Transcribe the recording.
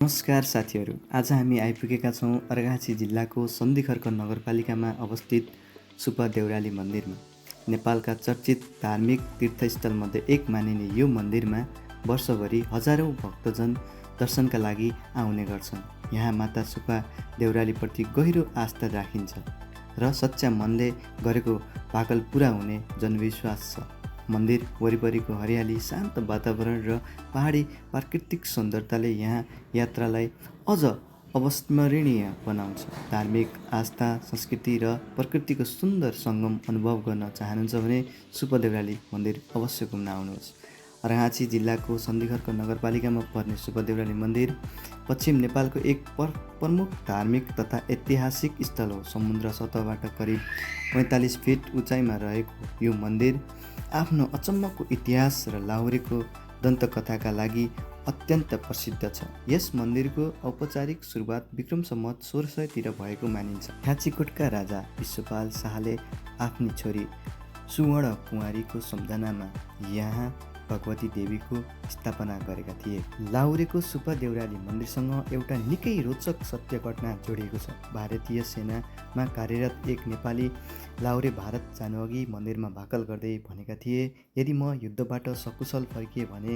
नमस्कार साथीहरू, आज हामी आइपुगेका छौँ अर्घाखाँची जिल्लाको सन्धिखर्क नगरपालिकामा अवस्थित सुप देउराली मन्दिरमा। नेपालका चर्चित धार्मिक तीर्थस्थलमध्ये एक मानिने यो मन्दिरमा वर्षभरि हजारौँ भक्तजन दर्शनका लागि आउने गर्छन्। यहाँ माता सुपा देउरालीप्रति गहिरो आस्था राखिन्छ र सच्चा मनले गरेको भाकल पुरा हुने जनविश्वास छ। मन्दिर वरिपरिको हरियाली, शान्त वातावरण र पहाडी प्राकृतिक सौन्दर्यताले यहाँ यात्रालाई अझ अविस्मरणीय बनाउँछ। धार्मिक आस्था, संस्कृति र प्रकृतिको सुन्दर सङ्गम अनुभव गर्न चाहनुहुन्छ भने सुप देउराली मन्दिर अवश्य घुम्न आउनुहोस्। अर्घाखाँची जिल्लाको सन्धिखर्क नगरपालिकामा पर्ने सुप देउराली मन्दिर पश्चिम नेपालको एक प्रमुख धार्मिक तथा ऐतिहासिक स्थल हो। समुद्र सतहबाट करिब 45 फिट उचाइमा रहेको यो मन्दिर आफ्नो अचम्मको इतिहास र लाहुरेको दन्तकथाका लागि अत्यन्त प्रसिद्ध छ। यस मन्दिरको औपचारिक सुरुवात विक्रम सम्वत 1600 तिर भएको मानिन्छ। खाँचीकोटका राजा विश्वपाल शाहले आफ्नी छोरी सुवर्ण कुँवारीको सम्झनामा यहाँ भगवती देवीको स्थापना गरेका थिए। लाहुरेको सुप देउराली मन्दिरसँग एउटा निकै रोचक सत्य घटना जोडिएको छ। भारतीय सेनामा कार्यरत एक नेपाली लाहुरे भारत जानुअघि मन्दिरमा भाकल गर्दै भनेका थिए, यदि म युद्धबाट सकुशल फर्किएँ भने